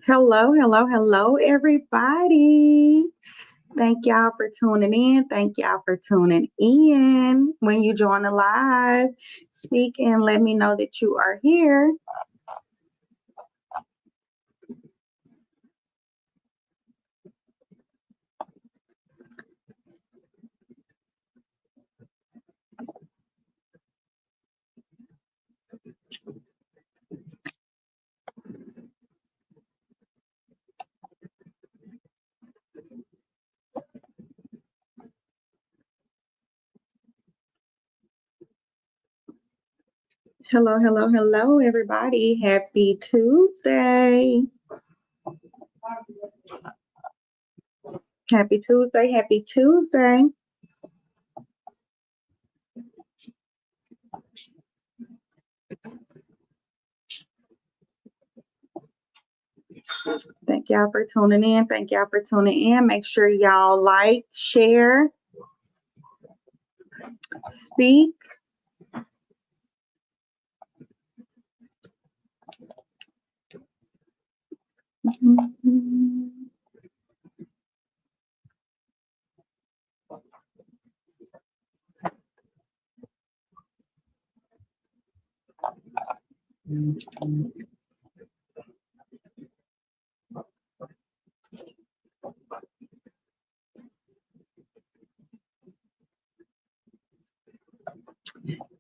Hello, hello, hello, everybody. Thank y'all for tuning in. Thank y'all for tuning in. When you join the live, speak and let me know that you are here. Hello, hello, hello, everybody. Happy Tuesday. Happy Tuesday. Happy Tuesday. Thank y'all for tuning in. Thank y'all for tuning in. Make sure y'all like, share, speak.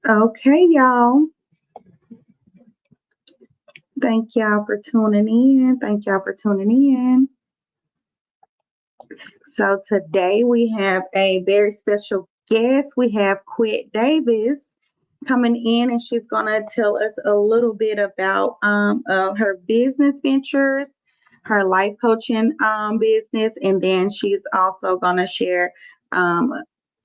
Okay, y'all. Thank y'all for tuning in. Thank y'all for tuning in. So today we have a very special guest. We have Quette Davis coming in, and she's going to tell us a little bit about her business ventures, her life coaching business, and then she's also going to share um,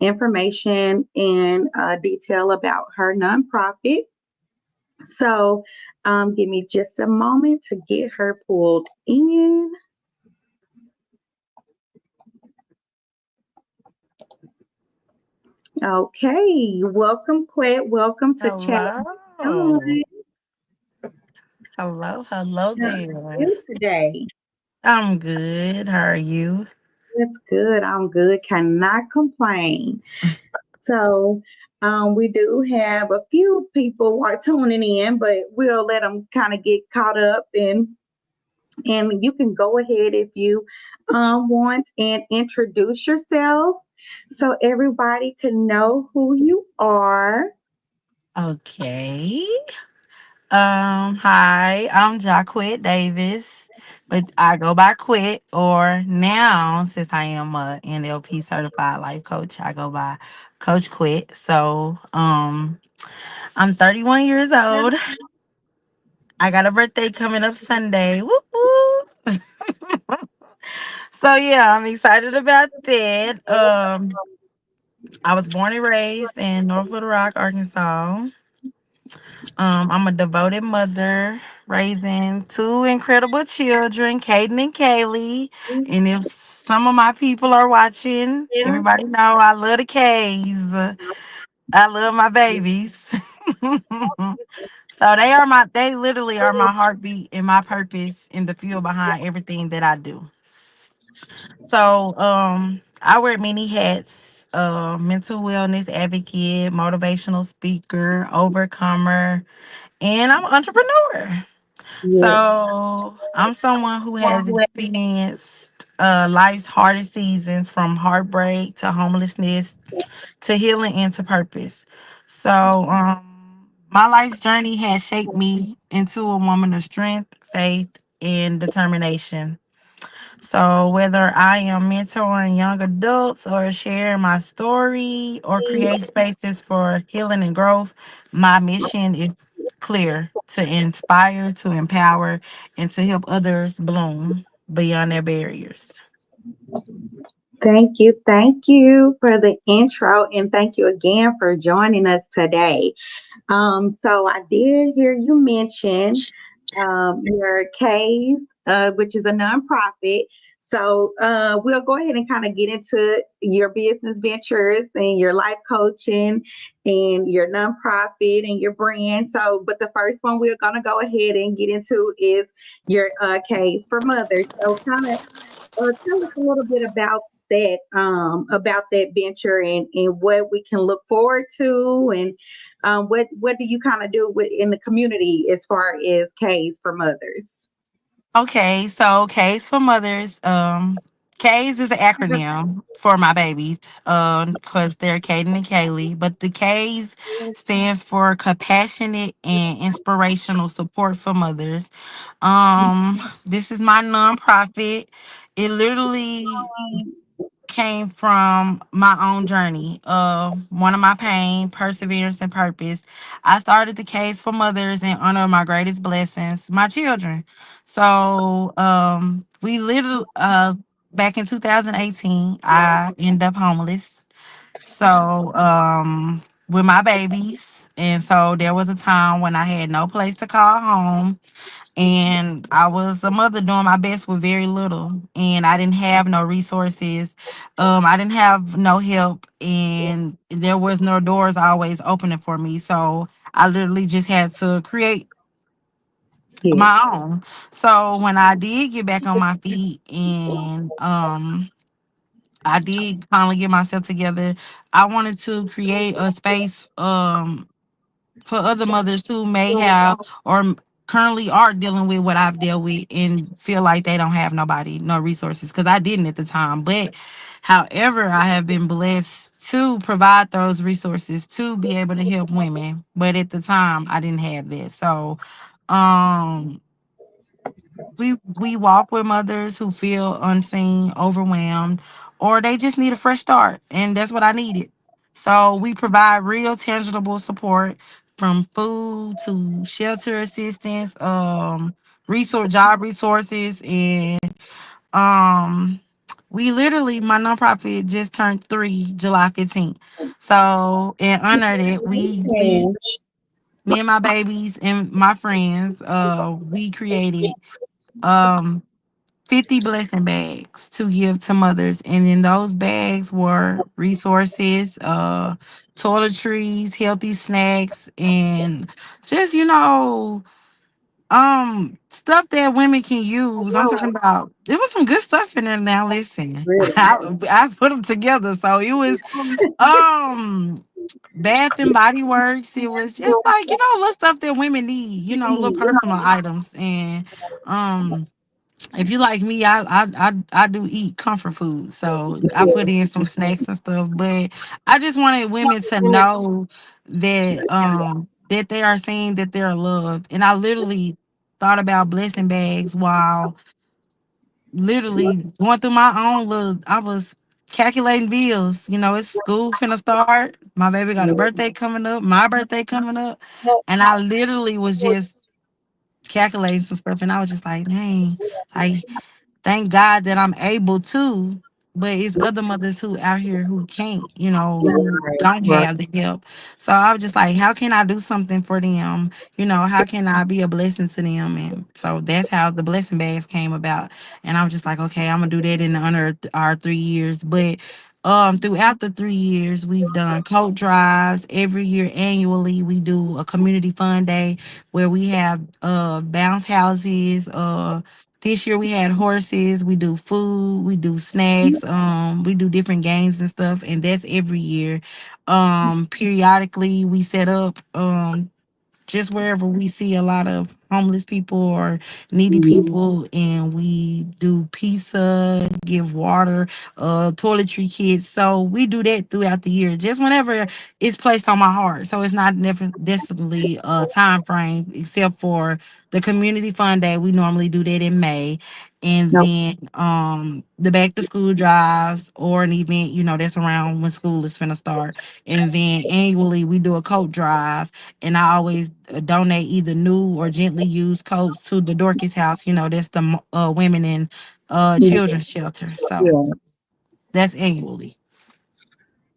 information and detail about her nonprofit. So, give me just a moment to get her pulled in. Okay, welcome, Quette. Welcome to Chat. How Hello. Hello are there. you today? I'm good. How are you? That's good. I'm good. Cannot complain. So, we do have a few people are tuning in, but we'll let them kind of get caught up, and you can go ahead if you want and introduce yourself so everybody can know who you are. Okay. Hi, I'm Jaquette Davis, but I go by Quit, or now, since I am a NLP certified life coach, I go by Coach Quit. I'm 31 years old. I got a birthday coming up Sunday. Whoop whoop. So yeah, I'm excited about that. I was born and raised in North Little Rock, Arkansas. I'm a devoted mother, raising two incredible children, Caden and Kaylee. And if some of my people are watching, everybody know I love the K's. I love my babies. So they literally are my heartbeat and my purpose in the field behind everything that I do. I wear many hats, mental wellness advocate, motivational speaker, overcomer, and I'm an entrepreneur. Yes. So I'm someone who has experienced life's hardest seasons, from heartbreak to homelessness to healing and to purpose. My life's journey has shaped me into a woman of strength, faith, and determination. So, whether I am mentoring young adults or sharing my story or create spaces for healing and growth, my mission is clear: to inspire, to empower, and to help others bloom beyond their barriers. Thank you. Thank you for the intro, and thank you again for joining us today. So I did hear you mention your case, which is a nonprofit. So we'll go ahead and kind of get into your business ventures and your life coaching and your nonprofit and your brand. So, but the first one we're going to go ahead and get into is your case for mothers. So, kind of tell us a little bit about that venture and what we can look forward to, and what do you kind of do in the community as far as K's for mothers? Okay, so K's for mothers. K's is an acronym for my babies, because they're Kaden and Kaylee. But the K's stands for compassionate and inspirational support for mothers. This is my nonprofit. It literally came from my own journey, one of my pain, perseverance, and purpose. I started the case for mothers in honor of my greatest blessings, my children. So we literally, back in 2018, I ended up homeless. So with my babies. And so there was a time when I had no place to call home, and I was a mother doing my best with very little, and I didn't have no resources. I didn't have no help, and there was no doors always opening for me. So I literally just had to create Yes. my own. So when I did get back on my feet, and I did finally get myself together, I wanted to create a space for other mothers who may have or currently are dealing with what I've dealt with and feel like they don't have nobody, no resources, because I didn't at the time. But however, I have been blessed to provide those resources to be able to help women. But at the time, I didn't have that. So, um, we walk with mothers who feel unseen, overwhelmed, or they just need a fresh start, and that's what I needed. So we provide real, tangible support from food to shelter assistance, job resources, and um, we literally, my nonprofit just turned 3 July 15th. So in honor of that, Amen. me and my babies and my friends, we created um 50 blessing bags to give to mothers. And in those bags were resources, toiletries, healthy snacks, and just, stuff that women can use. I'm talking about, there was some good stuff in there. Now listen, I put them together. So it was, um, Bath and Body Works. It was just like, little stuff that women need, little personal items. And, if you like me, I do eat comfort food, so I put in some snacks and stuff. But I just wanted women to know that they are seen, that they're loved, and I literally thought about blessing bags while literally going through my own little. I was calculating bills. It's school finna start. My baby got a birthday coming up. My birthday coming up, and I literally was just calculating some stuff, and I was just like, dang, like thank God that I'm able to, but it's other mothers who out here who can't, who don't Right. have the help. So I was just like, how can I do something for them? How can I be a blessing to them? And so that's how the blessing bags came about. And I was just like, okay, I'm gonna do that in honor of our 3 years. But throughout the 3 years, we've done coat drives every year. Annually, we do a community fun day where we have bounce houses, this year we had horses, we do food, we do snacks, we do different games and stuff, and that's every year. Periodically we set up just wherever we see a lot of homeless people or needy people, and we do pizza, give water, toiletry kits. So we do that throughout the year, just whenever it's placed on my heart. So it's not necessarily a time frame, except for the community fund day. We normally do that in May. And No. then the back to school drives, or an event, that's around when school is finna start. And then annually we do a coat drive, and I always donate either new or gently used coats to the Dorcas House. That's the women and children's shelter. So Yeah. that's annually.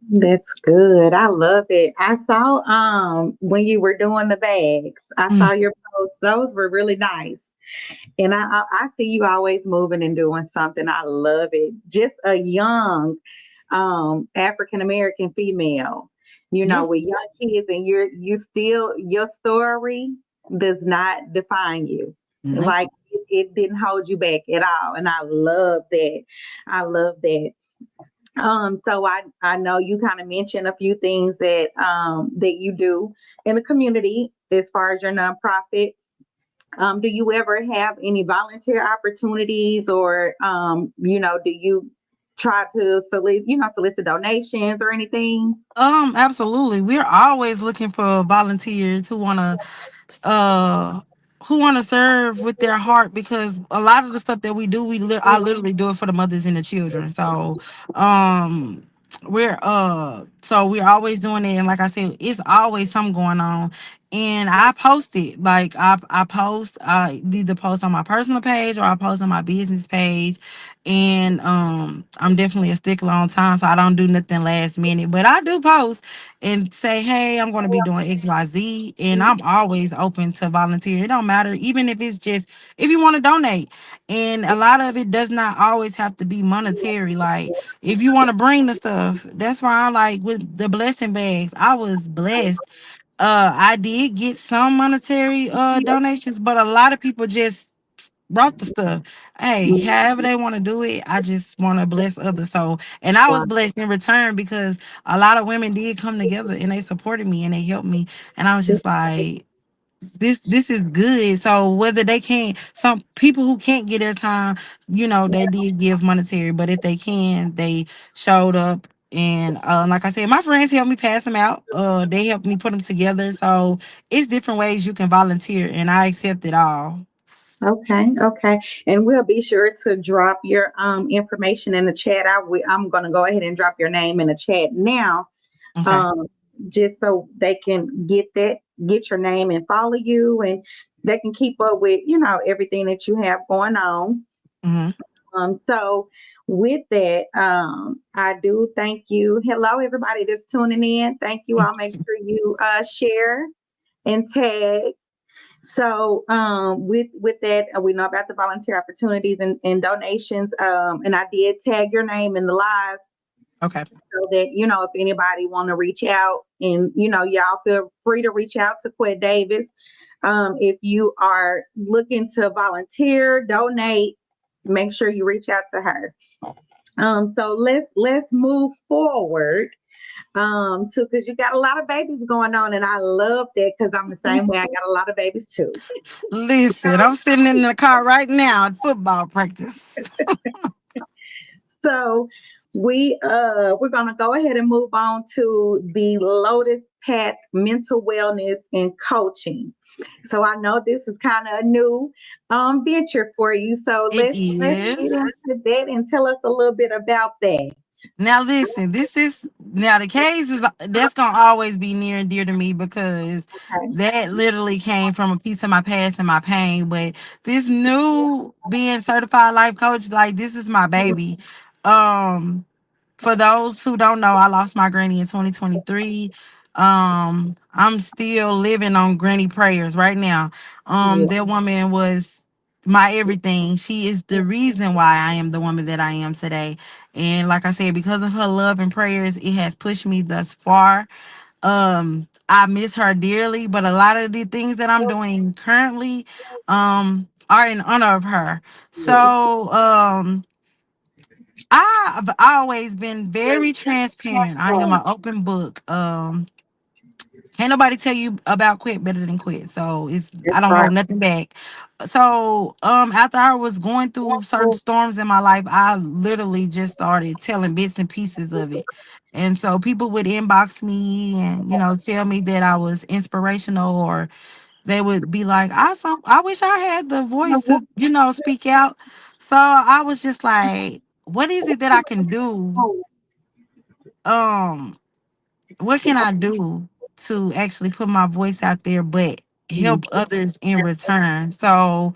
That's good. I love it. I saw when you were doing the bags, I saw your posts. Those were really nice. And I see you always moving and doing something. I love it. Just a young African American female, Yes. with young kids, and you still, your story does not define you. Nope. Like it didn't hold you back at all. And I love that. I love that. So I know you kind of mentioned a few things that you do in the community as far as your nonprofit. Do you ever have any volunteer opportunities, or do you try to solicit donations or anything? Absolutely. We're always looking for volunteers uh who want to serve with their heart, because a lot of the stuff that we do, I literally do it for the mothers and the children. So, um we're always doing it, and like I said, it's always something going on. And I post it. Like I either post on my personal page or I post on my business page. And I'm definitely a stickler on time, so I don't do nothing last minute. But I do post and say, hey, I'm going to be doing XYZ. And I'm always open to volunteer. It don't matter, even if it's just if you want to donate. And a lot of it does not always have to be monetary. Like, if you want to bring the stuff, that's fine. Like with the blessing bags, I was blessed. I did get some monetary donations, but a lot of people just brought the stuff. Hey, however they want to do it, I just want to bless others. So, and I was blessed in return, because a lot of women did come together and they supported me and they helped me. And I was just like, this is good. So whether they can't, some people who can't get their time, they did give monetary, but if they can, they showed up. And like I said, my friends helped me pass them out. They helped me put them together. So it's different ways you can volunteer, and I accept it all. Okay, okay. And we'll be sure to drop your information in the chat. I'm going to go ahead and drop your name in the chat now, Okay. um, just so they can get your name and follow you, and they can keep up with everything that you have going on. Hmm. So with that, I do thank you. Hello, everybody that's tuning in. Thank you. I'll make sure you share and tag. So with that, we know about the volunteer opportunities and donations. And I did tag your name in the live, Okay. so that if anybody want to reach out, and y'all feel free to reach out to Quette Davis. If you are looking to volunteer, donate, make sure you reach out to her. So let's move forward to, because you got a lot of babies going on, and I love that, because I'm the same way. I got a lot of babies too. Listen, I'm sitting in the car right now at football practice. So we're gonna go ahead and move on to the Lotus Path Mental Wellness and Coaching. So I know this is kind of a new venture for you. So It let's get is. into that and tell us a little bit about that. Now listen, this is now the case is that's gonna always be near and dear to me, because Okay. that literally came from a piece of my past and my pain. But this new being certified life coach, like, this is my baby. Um, for those who don't know, I lost my granny in 2023. I'm still living on granny prayers right now. Yeah. That woman was my everything. She is the reason why I am the woman that I am today. And like I said, because of her love and prayers, it has pushed me thus far. I miss her dearly, but a lot of the things that I'm doing currently are in honor of her. So I've always been very transparent. I am an open book. Can't nobody tell you about Quit better than Quit. So I That's don't right. hold nothing back. So after I was going through certain storms in my life, I literally just started telling bits and pieces of it. And so people would inbox me and tell me that I was inspirational, or they would be like, I wish I had the voice to speak out. So I was just like, what is it that I can do? Um, what can I do to actually put my voice out there, but help others in return? So,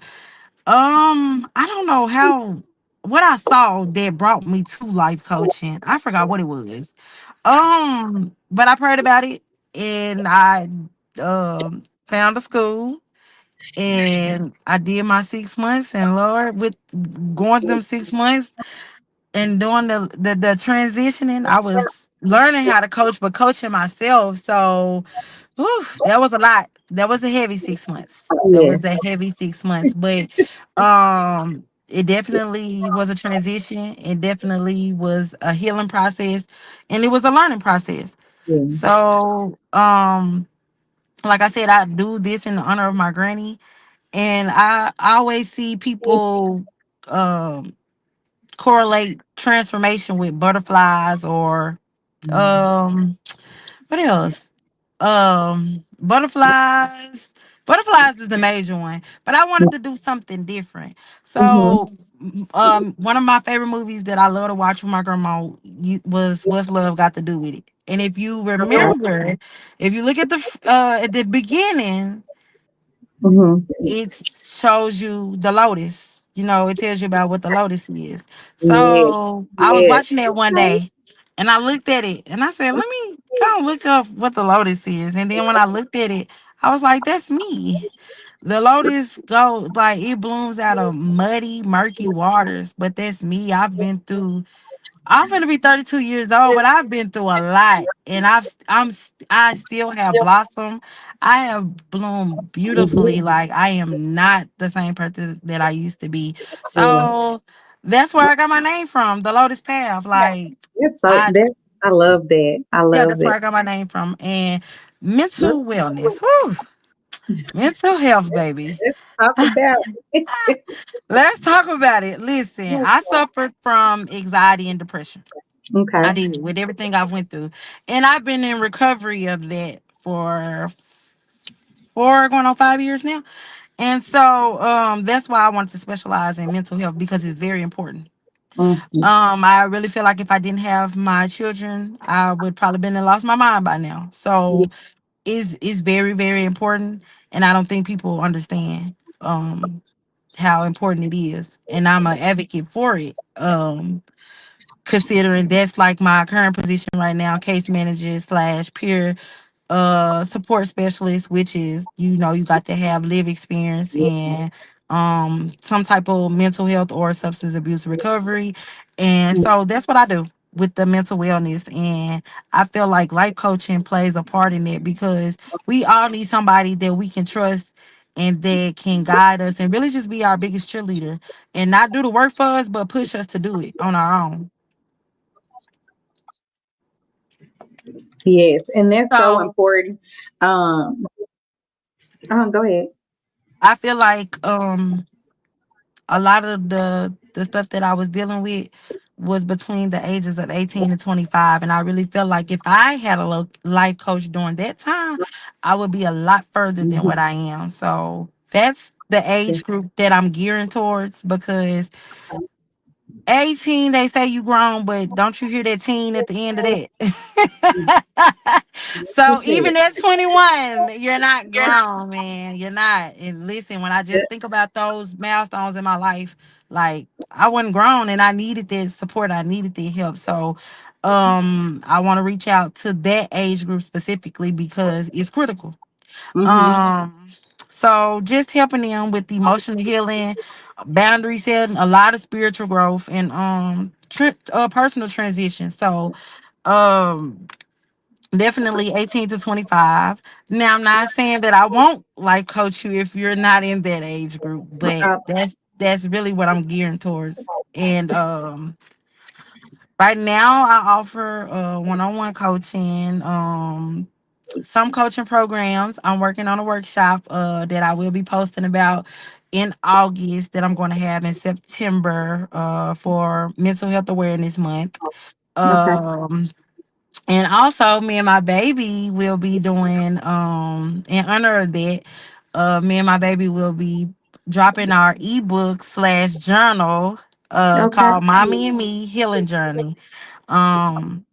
I don't know what I saw that brought me to life coaching. I forgot what it was. But I prayed about it, and I found a school, and I did my 6 months. And Lord, with going them 6 months and doing the transitioning, I was learning how to coach, but coaching myself. So, whew, that was a lot. That was a heavy 6 months. That Yeah. was a heavy 6 months. But it definitely was a transition. It definitely was a healing process, and it was a learning process. Yeah. So, like I said, I do this in the honor of my granny, and I always see people um correlate transformation with butterflies or um what else? Butterflies. Butterflies is the major one, but I wanted to do something different. Mm-hmm. So, one of my favorite movies that I love to watch with my grandma was "What's Love Got to Do with It." And if you remember, if you look at the beginning, Mm-hmm. it shows you the lotus. You know, it tells you about what the lotus is. Yeah. So I was Yeah. watching that one day, and I looked at it and I said, let me go and look up what the lotus is. And then when I looked at it, I was like, that's me. The lotus goes like it blooms out of muddy, murky waters, but that's me. I'm gonna be 32 years old, but I've been through a lot, and I still have blossomed. I have bloomed beautifully. Like I am not the same person that I used to be. Yeah. So that's where I got my name from, the Lotus Path. Like It's so I, that I love that. I yeah, love that's where it. I got my name from. And mental wellness, whew, mental health, baby. Let's talk about it. Let's talk about it. Listen, I suffered from anxiety and depression. I Okay. did with everything I've went through, and I've been in recovery of that for 4 going on 5 years now. And so that's why I wanted to specialize in mental health because it's very important. Mm-hmm. I really feel like if I didn't have my children, I would probably been and lost my mind by now. Yeah. So it's very, very important, and I don't think people understand how important it is, and I'm an advocate for it. Considering that's like my current position right now, case manager slash peer support specialist, which is, you got to have live experience in some type of mental health or substance abuse recovery. And so that's what I do with the mental wellness. And I feel like life coaching plays a part in it because we all need somebody that we can trust and that can guide us and really just be our biggest cheerleader and not do the work for us but push us to do it on our own. Yes, and that's so So important. Go ahead. I feel like a lot of the stuff that I was dealing with was between the ages of 18 and 25, and I really felt like if I had a life coach during that time, I would be a lot further than Mhm. what I am. So that's the Yeah. age group that I'm gearing towards because 18, they say you grown, but don't you hear that teen at the end of that? So even at 21, you're not grown, man. You're not. And listen, when I just think about those milestones in my life, like I wasn't grown and I needed that support. I needed the help. So I want to reach out to that age group specifically because it's critical. Mm-hmm. Um, so just helping them with emotional healing, boundary setting, a lot of spiritual growth, and personal transition. So, um, definitely 18 to 25. Now, I'm not saying that I won't life coach you if you're not in that age group, but that's really what I'm gearing towards. And right now, I offer one-on-one coaching. Some coaching programs. I'm working on a workshop that I will be posting about in August that I'm going to have in September for Mental Health Awareness Month. Okay. Um, and also, me and my baby will be doing in honor of that. Me and my baby will be dropping our ebook slash journal Okay. called "Mommy and Me Healing Journey." Um,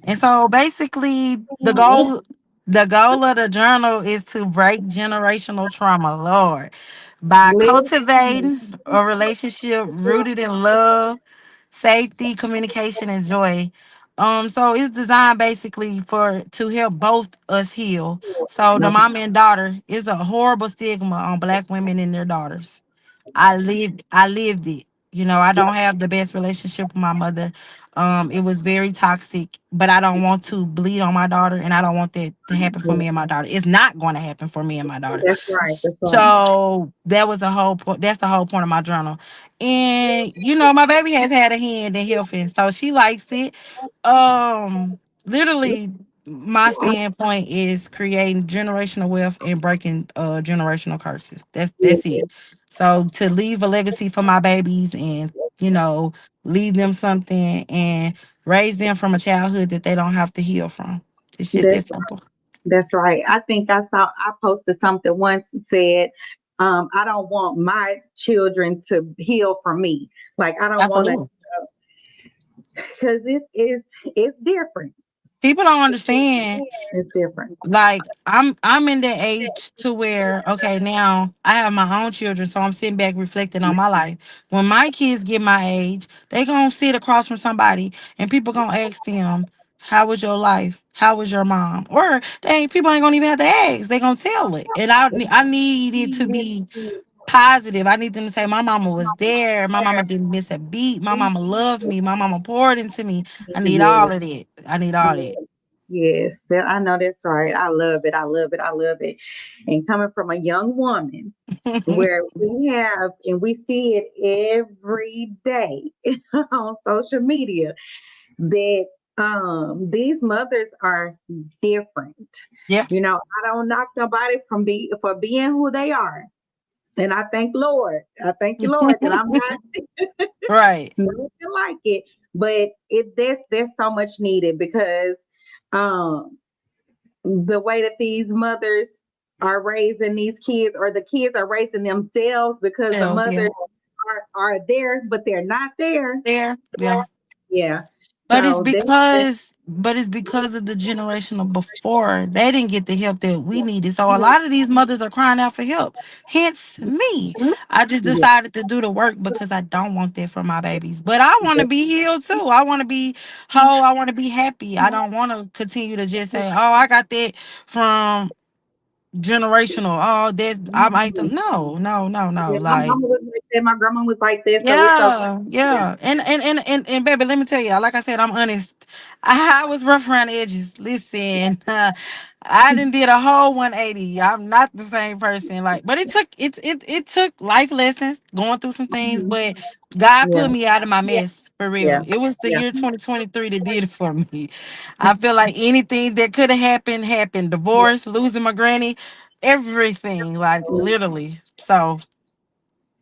and so basically the goal of the journal is to break generational trauma, Lord, by Listen. cultivating a relationship rooted in love, safety, communication, and joy. So it's designed basically for to help both us heal. So the Okay. mama and daughter is a horrible stigma on black women and their daughters. I lived it. I Yeah, don't have the best relationship with my mother. It was very toxic, but I don't want to bleed on my daughter, and I don't want that to happen for me and my daughter. It's not going to happen for me and my daughter. that's right. That's right. So that was the whole point. That's the whole point of my journal. And my baby has had a hand in helping, so she likes it. Literally, my standpoint is creating generational wealth and breaking generational curses. That's Yeah, it. So to leave a legacy for my babies and you know leave them something and raise them from a childhood that they don't have to heal from. It's just that's that simple. that's right. I think I posted something once and said, I don't want my children to heal from me. Like I don't want to, Absolutely. because it's different. People don't understand. It's different. Like I'm in that age to where okay, now I have my own children, so I'm sitting back reflecting on my life. When my kids get my age, they gonna sit across from somebody and people gonna ask them, how was your life? How was your mom? Or people ain't gonna even have to ask. They gonna tell it. And I need it to be positive. I need them to say my mama was there. My mama didn't miss a beat. My mama loved me. My mama poured into me. I need Yeah. all of that. I need all that. Yes, I know that's right. I love it. I love it. I love it. And coming from a young woman where we have and we see it every day on social media that these mothers are different. Yeah. I don't knock nobody for being who they are. And I thank Lord. I thank you, Lord, that I'm not Right. nothing like it. But that's so much needed because um the way that these mothers are raising these kids or the kids are raising themselves because the Sales, yeah. mothers are there but they're not there. There. Yeah. Yeah. But it's So that's because of the generational before. They didn't get the help that we needed. So a lot of these mothers are crying out for help. Hence me. I just yeah, decided to do the work because I don't want that for my babies. But I want to be healed too. I want to be whole. I want to be happy. I don't want to continue to just say, oh, I got that from generational. Oh, that's I might no, no, no, no. yeah, my Like mama was like that, my grandma was like that, so it's yeah, okay. yeah. And baby, let me tell you, like I said, I'm honest. I was rough around the edges. Listen, I did a whole 180. I'm not the same person. Like, but it took life lessons, going through some things, Mhm. but God Yeah, put me out of my mess for yeah, real. It was the yeah, year 2023 that did it for me. I feel like anything that could have happened happened. Divorce, losing my granny, everything, like literally. So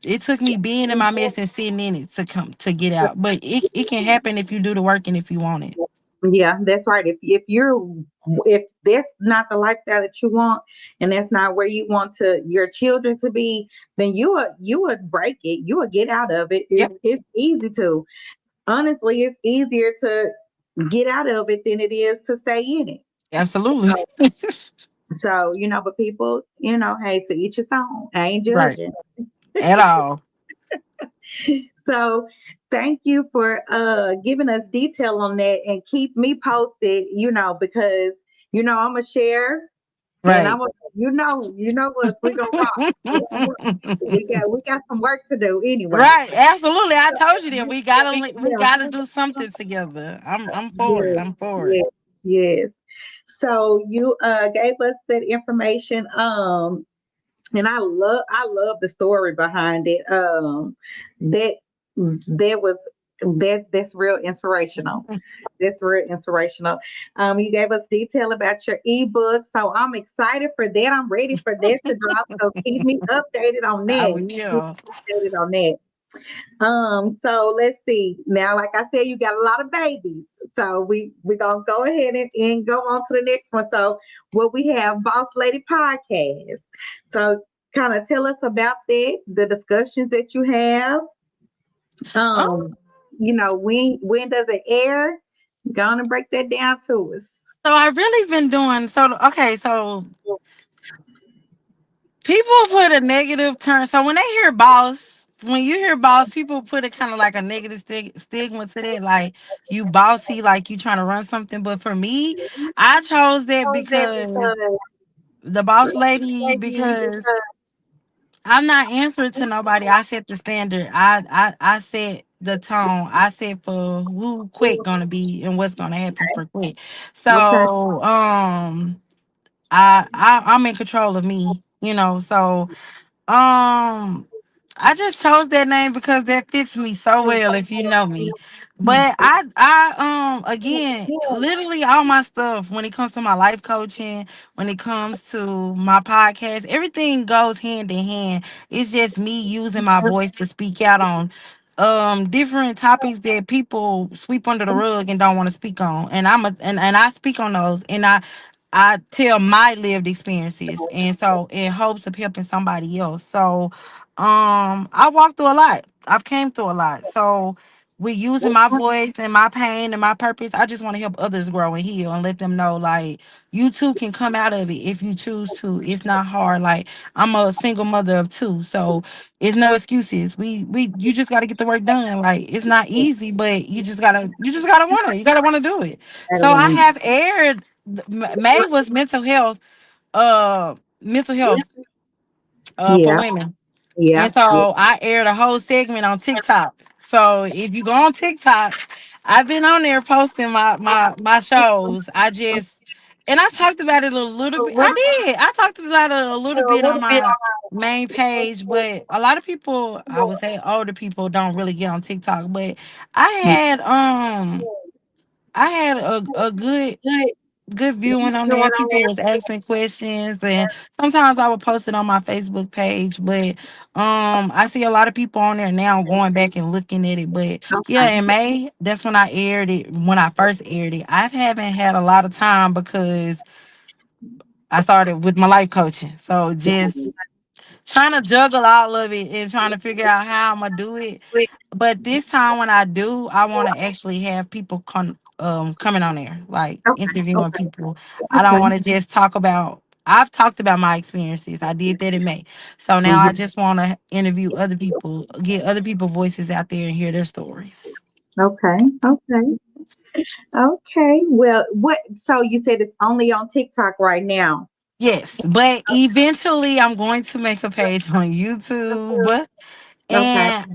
it took me being in my mess and sitting in it to come to get out. But it can happen if you do the work and if you want it. yeah, that's right. If that's not the lifestyle that you want, and that's not where you want to your children to be, then you would break it. You would get out of it. Yep, It's easy to honestly, it's easier to get out of it than it is to stay in it. absolutely. So but people, hey, to each his own. I ain't Right. judging. At all. So thank you for giving us detail on that and keep me posted, because I'm gonna share and I'm Right. gonna us, we gonna rock. We got some work to do anyway. Right. Absolutely. I told you that we Yeah. gotta do something together. I'm for it. Yes, I'm for it. yes, yes. So you gave us that information. And I love the story behind it. That that was that's real inspirational. That's real inspirational. You gave us detail about your ebook, so I'm excited for that. I'm ready for that to drop. So keep me updated on I that. Keep will. me updated on that. So let's see. Now, like I said, you got a lot of babies. So we're gonna go ahead and go on to the next one. So what we have Boss Lady Podcast. So kind of tell us about that, the discussions that you have. Oh, Um, when does it air? Gonna break that down to us. so I really been doing so okay, so people put a negative turn. So when they hear boss, when you hear boss, people put it kind of like a negative stigma to that, like you bossy, like you trying to run something. But for me, I chose that chose that because because the boss lady, maybe because I'm not answering to nobody. I set the standard. I set the tone. I set for who Quick gonna be and what's gonna happen for Quick. okay. So I'm in control of me, so um, I just chose that name because that fits me so well if you know me. But again, literally all my stuff when it comes to my life coaching, when it comes to my podcast, everything goes hand in hand. It's just me using my voice to speak out on different topics that people sweep under the rug and don't want to speak on. And and I speak on those, and I tell my lived experiences, and so in hopes of helping somebody else. So I walked through a lot. I've came through a lot. So with using my voice and my pain and my purpose, I just want to help others grow and heal and let them know, like, you too can come out of it if you choose to. It's not hard. Like, I'm a single mother of two, so it's no excuses. We you just got to get the work done. Like, it's not easy, but you just gotta want it. You gotta want to do it. I So don't I want have aired. May was mental health for yeah, women. yeah. And so I aired a whole segment on TikTok. So if you go on TikTok, I've been on there posting my shows. And I talked about it a little bit. I did. I talked about it a little bit on my main page, but a lot of people, I would say older people, don't really get on TikTok. But I had um I had a good viewing on there. People was asking questions, and sometimes I would post it on my Facebook page. But I see a lot of people on there now going back and looking at it. But yeah, Okay. in May, that's when I aired it. When I first aired it, I haven't had a lot of time because I started with my life coaching. So just trying to juggle all of it and trying to figure out how I'm gonna do it. But this time when I do, I want to actually have people coming on there, like Okay. interviewing Okay. people. I don't Okay. want to just talk about. I've talked about my experiences. I did that in May. So now I Mhm. just want to interview other people, get other people's voices out there and hear their stories. Okay. Okay. Okay. Well, what? So you said it's only on TikTok right now. Yes, but eventually I'm going to make a page on YouTube. Okay. And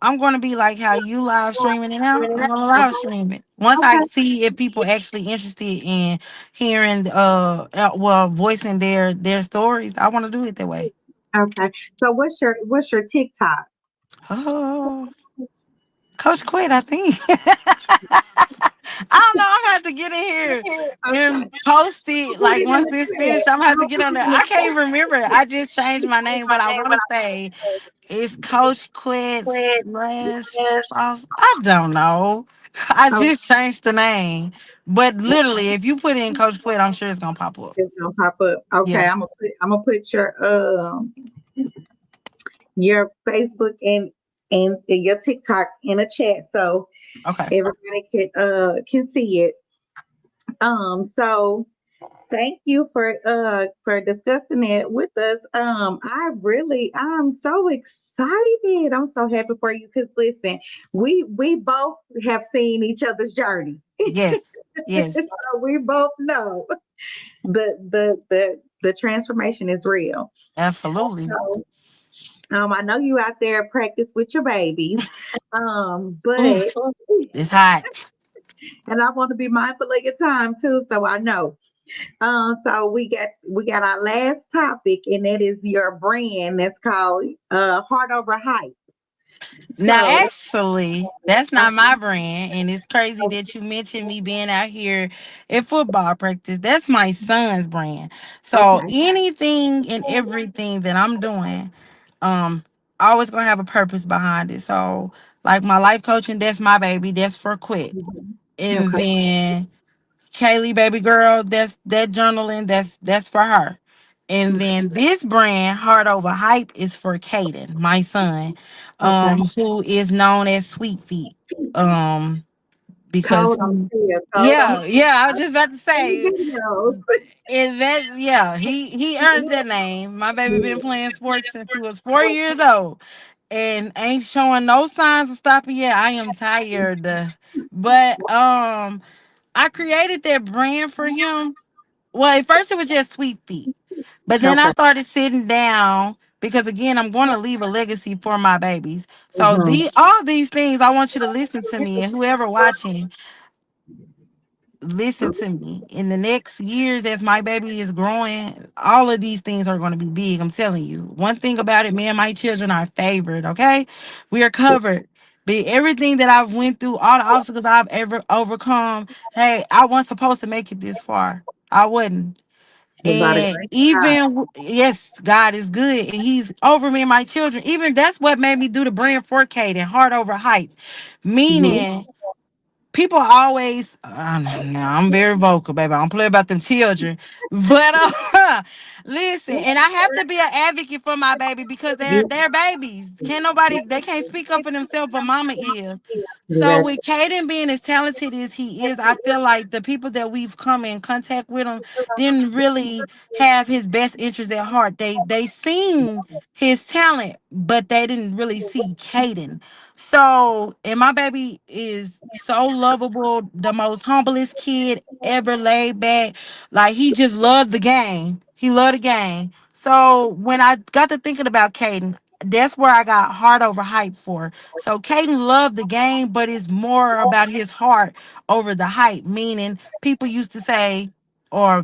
I'm gonna be like how you live streaming it out. I'm gonna live stream it. Once I Okay. see if people actually interested in hearing well, voicing their stories, I want to do it that way. Okay. So what's your TikTok? Oh, Coach Quit, I think. I don't know. I'm gonna have to get in here and post it. Like, once this finished, I'm gonna have to get on there. I can't even remember. I just changed my name, but I want to say it's Coach Quet slash Boss. I don't know. I Oh, just changed the name. But literally, if you put in Coach Quet, I'm sure it's gonna pop up. it's gonna pop up. Okay, Yeah. I'm gonna put your Facebook and your TikTok in a chat so Okay. everybody can see it. So thank you for discussing it with us. I'm so excited. I'm so happy for you because listen, we both have seen each other's journey. Yes. Yes. So we both know the transformation is real. Absolutely. So I know you out there practice with your babies. But Oof. It's hot. and I want to be mindful of your time too, so I know. So we got our last topic, and that is your brand that's called Heart Over Hype. Now, So actually, that's not my brand, and it's crazy that you mentioned me being out here at football practice. That's my son's brand. So okay, anything and everything that I'm doing, um, always gonna have a purpose behind it. So, like my life coaching, that's my baby. That's for Quit. mhm, And okay, then Kaylee, baby girl, that's that journaling. That's for her. And then this brand, Heart Over Hype, is for Caden, my son, okay. who is known as Sweet Feet. Um, because Cold on the field, cold on the yeah, yeah, I was just about to say, videos. and that, yeah, he earned that name. My baby been playing sports since he was 4 years old. and ain't showing no signs of stopping yet. I am tired. But I created that brand for him. Well, at first it was just Sweet Feet. But then I Okay. started sitting down because again, I'm going to leave a legacy for my babies. So Mm-hmm. the all these things I want you to listen to me, and whoever watching, listen to me. In the next years as my baby is growing, all of these things are going to be big. I'm telling you. One thing about it, me and my children are favored, okay? We are covered. But everything that I've went through, all the obstacles I've ever overcome, hey, I wasn't supposed to make it this far. I wasn't. But by the And grace of God. even yes, God is good, and He's over me and my children. Even that's what made me do the brand 4K and heart over hype, Mm-hmm. meaning people always now I'm very vocal, baby. I don't play about them children. But listen, and I have to be an advocate for my baby because they're babies. Can't nobody they can't speak up for themselves, but mama is. So Exactly. with Caden being as talented as he is, I feel like the people that we've come in contact with him didn't really have his best interest at heart. They seen his talent, but they didn't really see Caden. So, and my baby is so lovable, the most humblest kid ever, laid back. Like he just loved the game. He loved the game. So when I got to thinking about Caden, that's where I got heart over hype for. So Caden loved the game, but it's more about his heart over the hype. Meaning people used to say, or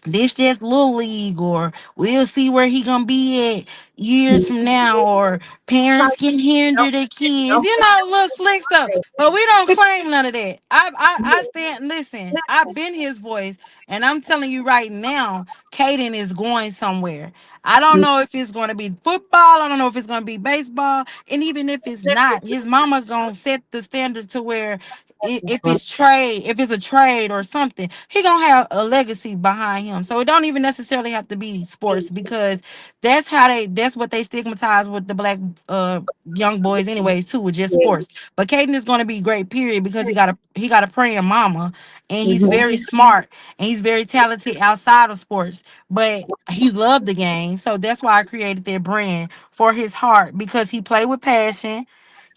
this just little league, or we'll see where he gonna be at years from now, or parents can hinder their kids, little slick stuff. But we don't claim none of that. I stand, listen, I've been his voice, and I'm telling you right now, Caden is going somewhere. I don't know if it's gonna be football, I don't know if it's gonna be baseball, and even if it's not, his mama gonna set the standard to where if it's a trade or something, he gonna have a legacy behind him. So it don't even necessarily have to be sports because that's what they stigmatize with the black young boys anyways too, with just sports. But Caden is gonna be great, period, because he got a praying mama, and he's Mm-hmm. very smart, and he's very talented outside of sports. But he loved the game. So that's why I created that brand for his heart, because he played with passion.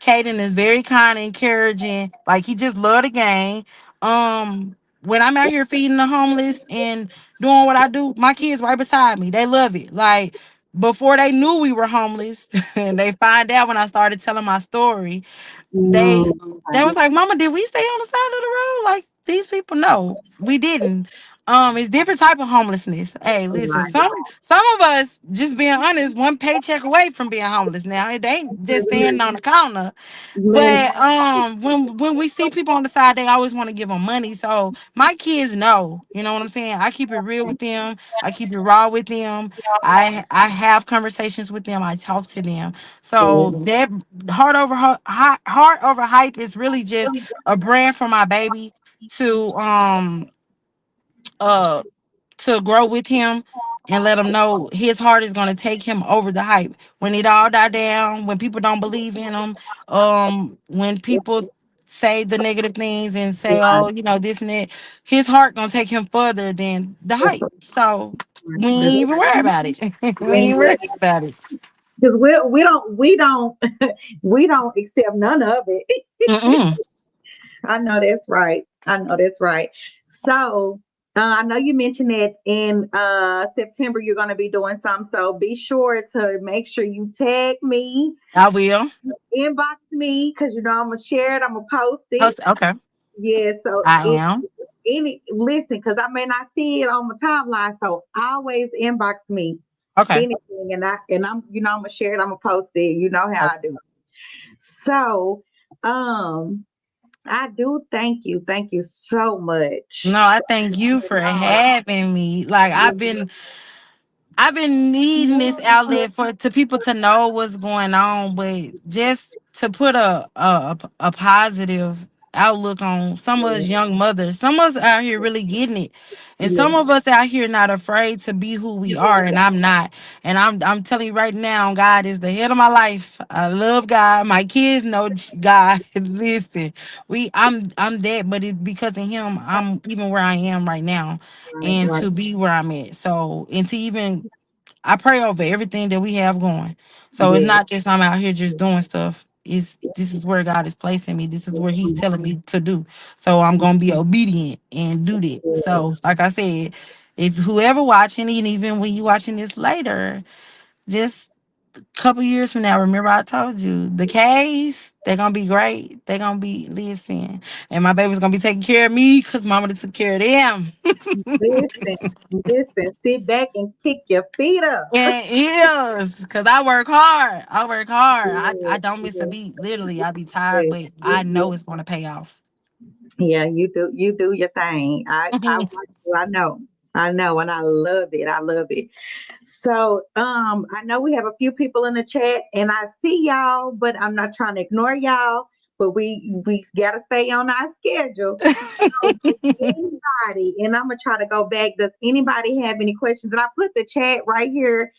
Caden is very kind and encouraging. Like he just love the game. When I'm out here feeding the homeless and doing what I do, my kids right beside me. They love it. Like before they knew we were homeless, and they find out when I started telling my story, they they was like, "Mama, did we stay on the side of the road like these people?" No, we didn't. It's different type of homelessness. Hey, listen, some of us, just being honest, one paycheck away from being homeless. Now it ain't just standing on the corner, but when we see people on the side, they always want to give them money. So my kids know, you know what I'm saying. I keep it real with them. I keep it raw with them. I have conversations with them. I talk to them. So that heart over hype is really just a brand for my baby to uh to grow with him and let him know his heart is going to take him over the hype. When it all die down, when people don't believe in him, when people say the negative things and say, oh, this and that, his heart going to take him further than the hype. So we ain't even worry about it. We ain't worry about it. Because we don't we don't accept none of it. Mm-mm. I know that's right. I know that's right. So I know you mentioned that in September you're going to be doing some. So be sure to make sure you tag me, I will. inbox me, because I'm gonna share it. I'm gonna post it. Okay. Yeah. So I am. any listen, because I may not see it on my timeline. So always inbox me Okay. anything, and I'm I'm gonna share it. I'm gonna post it. You know how Okay. I do. So I do thank you so much. No, I thank you for having me. Like I've been needing this outlet for to people to know what's going on, but just to put a positive outlook on some of us young mothers. Some of us out here really getting it. And Yeah, some of us out here not afraid to be who we are, and I'm not. And I'm telling you right now, God is the head of my life. I love God. My kids know God. Listen, I'm that, but it's because of him I'm even where I am right now, right, and right. to be where I'm at. So, and to even I pray over everything that we have going. So it's Yes, not just I'm out here just doing stuff. It's this is where God is placing me. This is where He's telling me to do. So I'm gonna be obedient and do that. So like I said, if whoever watching, and even when you watching this later, just couple years from now, remember I told you the K's, they're gonna be great. They're gonna be listen, and my baby's gonna be taking care of me because mama done took care of them. listen, listen. Sit back and kick your feet up. And it is because I work hard. I work hard. I Yes, don't miss a yes, beat. Literally, I be tired, yes, but I yes, know yes. it's gonna pay off. Yeah, you do your thing. I watch you. I know, and I love it. I love it. So, I know we have a few people in the chat, and I see y'all, but I'm not trying to ignore y'all. But we gotta stay on our schedule. So, does anybody, and I'm gonna try to go back. Does anybody have any questions? And I put the chat right here,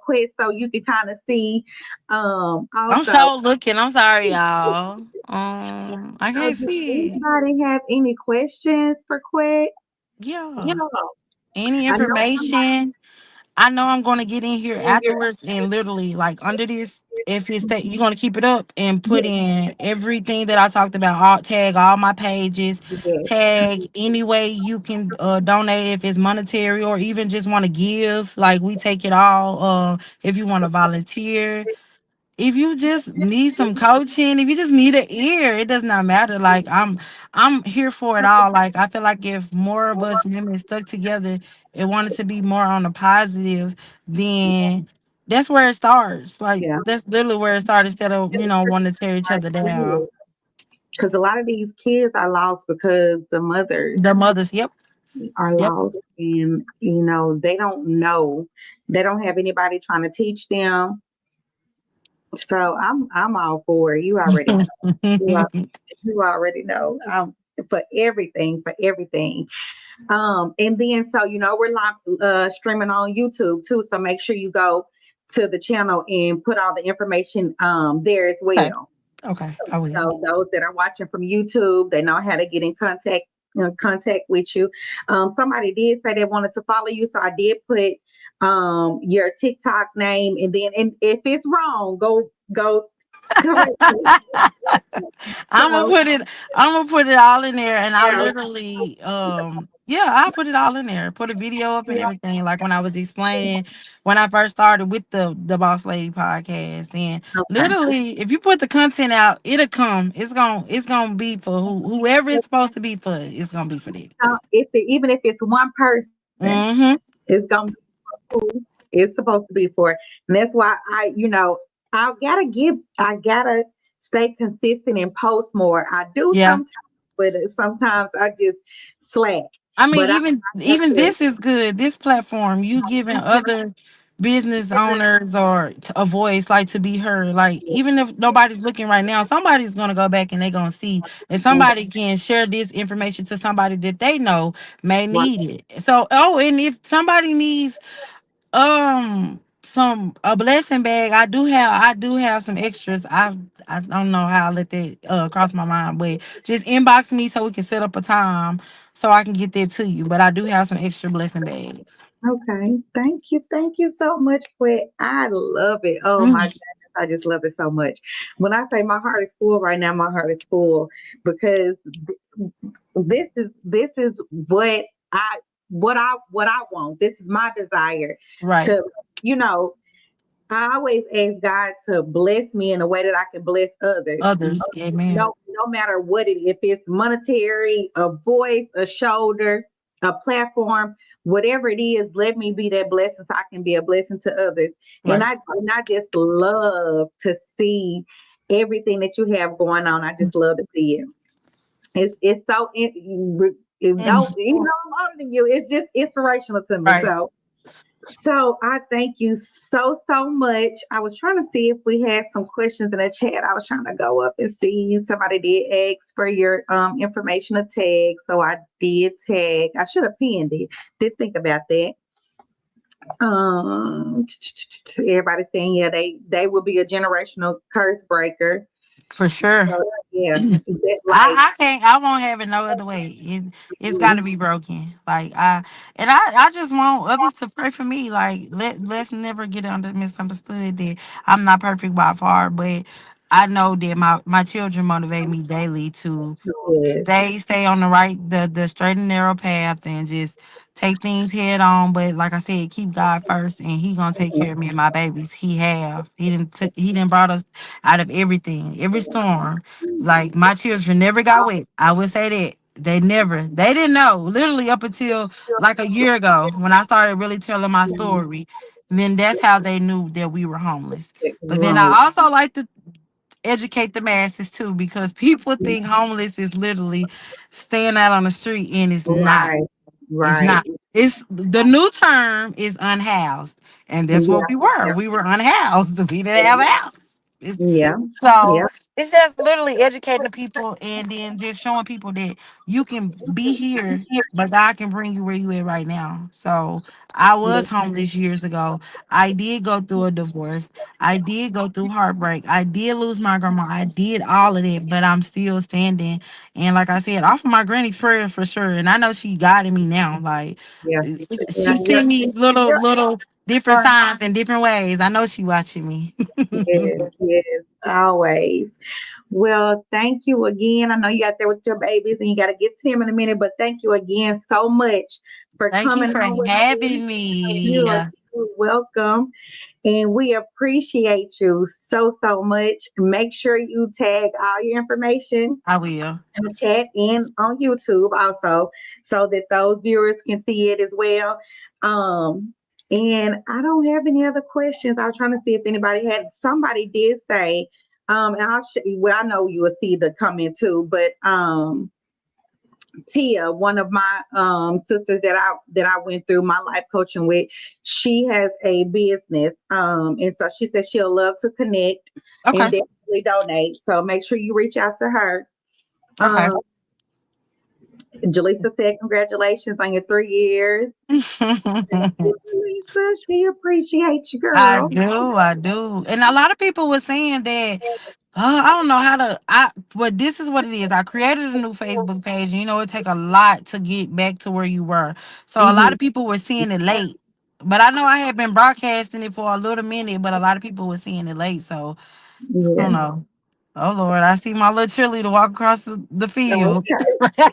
quick, so you can kind of see. I'm Also, so looking. I'm sorry, y'all. I so can't does see. anybody have any questions for Quick? Yeah, Yeah. Any I know somebody information? I know I'm gonna get in here in here. afterwards and literally like under this, if it's that you're gonna keep it up and put Yes, in everything that I talked about, all tag all my pages, yes, tag any way you can donate if it's monetary or even just want to give. Like we take it all. If you want to volunteer, if you just need some coaching, if you just need an ear, it does not matter. Like I'm here for it all. Like I feel like if more of us women stuck together and wanted to be more on the positive, then that's where it starts. Like yeah. that's literally where it starts instead of, wanting to tear each other down. Because a lot of these kids are lost because the The mothers mothers, yep, are yep. lost, and they don't know. They don't have anybody trying to teach them. So I'm all for it. You already know. You, al- you already know. For everything, for everything. And then so we're live streaming on YouTube too. So make sure you go to the channel and put all the information there as Okay. well. Okay, I will. So those that are watching from YouTube, they know how to get in contact with you. Somebody did say they wanted to follow you, so I did put your TikTok name, and if it's wrong, go correct it. I'm gonna So put it. I'm gonna put it all in there, and I yeah, literally, yeah, I put it all in there. Put a video up and everything. Like when I was explaining when I first started with the Boss Lady podcast, and okay. literally, if you put the content out, it'll come. It's gonna be for whoever it's supposed to be for. It's gonna be for that. Even if it's one person, Mm-hmm. it's gonna be who it's supposed to be for. And that's why I gotta stay consistent and post more. I do Yeah. sometimes, but sometimes I just slack. I mean, But I have even to. this is good. This platform, you giving other business owners or a voice, like to be heard. Like even if nobody's looking right now, somebody's gonna go back and they're gonna see, and somebody can share this information to somebody that they know may need it. So, oh, and if somebody needs some a blessing bag, I do have some extras. I don't know how I let that cross my mind, but just inbox me so we can set up a time so I can get that to you. But I do have some extra blessing bags. Okay. Thank you so much, Quit. I love it. Oh my Mm, goodness, I just love it so much. When I say my heart is full right now, my heart is full because this is what I want. This is my desire right. to, you know, I always ask God to bless me in a way that I can bless others. Others. Amen. No matter what if it's monetary, a voice, a shoulder, a platform, whatever it is, let me be that blessing so I can be a blessing to others. And Right. I just love to see everything that you have going on. I just love to see it. It's so Mm, don't even though I'm older than you, it's just inspirational to me. right. So I thank you so much. I was trying to see if we had some questions in the chat. I was trying to go up and see somebody did ask for your information to tag. So I did tag. I should have pinned it. Did think about that. Um, everybody's saying yeah, they will be a generational curse breaker. For sure. Yeah. That, like, I can't. I won't have it no other way. It's got to mm, be broken. Like I just want others to pray for me. Like let's never get misunderstood that I'm not perfect by far, but I know that my children motivate me daily to yes, stay on the straight and narrow path and just take things head on. But like I said, keep God first, and He gonna take care of me and my babies. He didn't brought us out of everything, every storm. Like my children never got wet. I would say that. They didn't know. Literally up until like a year ago when I started really telling my story. Then that's how they knew that we were homeless. But then right, I also like to educate the masses too, because people think homeless is literally staying out on the street, and it's not. right, It's right. not. It's the new term is unhoused, and that's Yeah, what we were. yeah, We were unhoused. We didn't have a house. It's, yeah, so yeah, it's just literally educating the people, and then just showing people that you can be here, but God can bring you where you at right now. So I was homeless years ago. I did go through a divorce. I did go through heartbreak. I did lose my grandma. I did all of that, but I'm still standing. And like I said, off of my granny prayer for sure. And I know she guided me now. Like yeah, yeah, she yeah. sent me little different You're, signs in different ways. I know she watching me. yes, yes, always. Well, thank you again. I know you out there with your babies and you got to get to them in a minute, but thank you again so much for Thank you coming for on with me. having me. You are so welcome. And we appreciate you so, so much. Make sure you tag all your information I will. in the chat and on YouTube also, so that those viewers can see it as well. Um, and I don't have any other questions. I was trying to see if anybody had. Somebody did say, and I'll show you. Well, I know you will see the comment too, but Tia, one of my sisters that I went through my life coaching with, she has a business, and so she said she'll love to connect and Okay. definitely donate. So make sure you reach out to her. Okay. Um, Jaleesa said, "Congratulations on your 3 years." Thank you, Jaleesa. She appreciates you, I girl. do, I do. And a lot of people were saying that I don't know how to but this is what it is. I created a new Facebook page, and it take a lot to get back to where you were. So a lot Hmm. of people were seeing it late. But I know I had been broadcasting it for a little minute, but a lot of people were seeing it late. So I Yeah. don't know. Oh Lord, I see my little cheerleader walk across the field. Okay.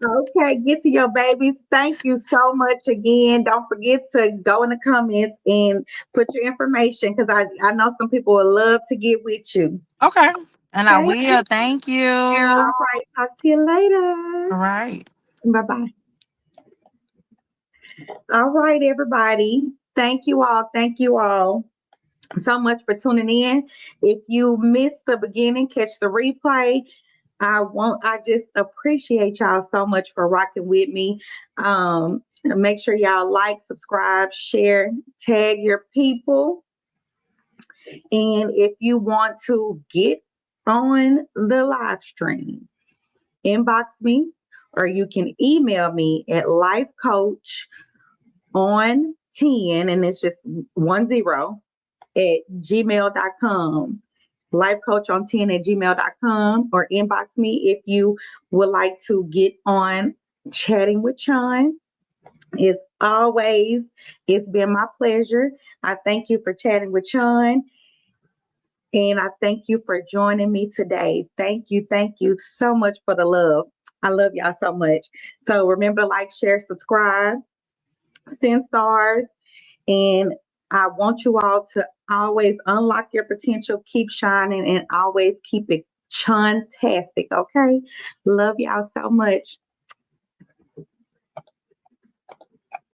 Okay, get to your babies. Thank you so much again. Don't forget to go in the comments and put your information because I know some people would love to get with you. Okay. And I Okay. will. Thank you. All All right. Talk to you later. right. Bye bye. All right, everybody. Thank you all. Thank you all so much for tuning in. If you missed the beginning, catch the replay. I just appreciate y'all so much for rocking with me. Make sure y'all like, subscribe, share, tag your people. And if you want to get on the live stream, inbox me or you can email me at lifecoach on 10, and it's just 10 at gmail.com. Lifecoach on 10 at gmail.com, or inbox me if you would like to get on chatting with Chunn. As always, it's been my pleasure. I thank you for chatting with Chunn, and I thank you for joining me today. Thank you so much for the love. I love y'all so much. So remember to like, share, subscribe, send stars, and I want you all to always unlock your potential, keep shining, and always keep it chun-tastic, okay? Love y'all so much.